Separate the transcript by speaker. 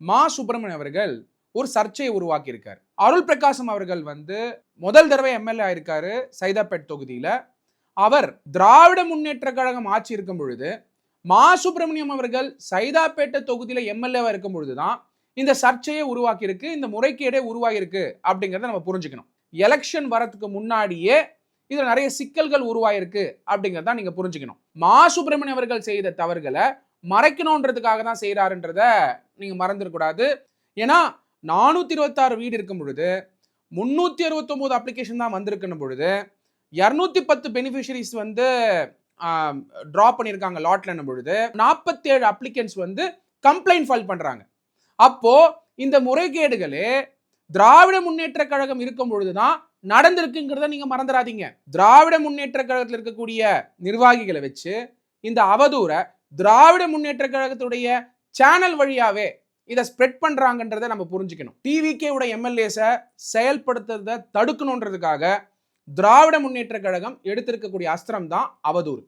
Speaker 1: மா சுப்பிரமணியம் அவர்கள் ஒரு சர்ச்சையை உருவாக்கி இருக்காரு. அருள் பிரகாசம் அவர்கள் முதல் தடவை எம்எல்ஏ ஆயிருக்காரு சைதாப்பேட் தொகுதியில. அவர் திராவிட முன்னேற்ற கழகம் ஆட்சி இருக்கும் பொழுது மா சுப்பிரமணியம் அவர்கள் சைதாப்பேட்டை தொகுதியில எம்எல்ஏவா இருக்கும் பொழுதுதான் இந்த சர்ச்சையை உருவாக்கி இருக்கு, இந்த முறைகேடே உருவாகி இருக்கு அப்படிங்கறத நம்ம புரிஞ்சுக்கணும். எலெக்ஷன் வரதுக்கு முன்னாடியே இதுல நிறைய சிக்கல்கள் உருவாயிருக்கு அப்படிங்கறத நீங்க புரிஞ்சுக்கணும். மா சுப்பிரமணியம் அவர்கள் செய்த தவறுகளை மறைக்கணும்ன்றதுக்காக தான் செய்யறாருன்றத நீங்க மறந்துடக்கூடாது. ஏன்னா 426 வீடு இருக்கும் பொழுது 369 அப்ளிகேஷன் தான் வந்திருக்கும் பொழுது 210 பெனிஃபிஷரிஸ் டிராப் பண்ணியிருக்காங்க லாட்ல பொழுது 47 அப்ளிகன்ஸ் கம்ப்ளைண்ட் ஃபைல் பண்றாங்க. அப்போ இந்த முறைகேடுகளே திராவிட முன்னேற்ற கழகம் இருக்கும் பொழுதுதான் நடந்திருக்குங்கிறத நீங்க மறந்துடாதீங்க. திராவிட முன்னேற்ற கழகத்தில் இருக்கக்கூடிய நிர்வாகிகளை வச்சு இந்த அவதூற திராவிட முன்னேற்ற கழகத்துடைய சேனல் வழியாவே இதை ஸ்ப்ரெட் பண்றாங்கன்றதை நம்ம புரிஞ்சுக்கணும். டிவிகே உடைய எம்எல்ஏஸ செயல்படுத்துறதை தடுக்கணுன்றதுக்காக திராவிட முன்னேற்ற கழகம் எடுத்திருக்கக்கூடிய அஸ்திரம் தான் அவதூறு.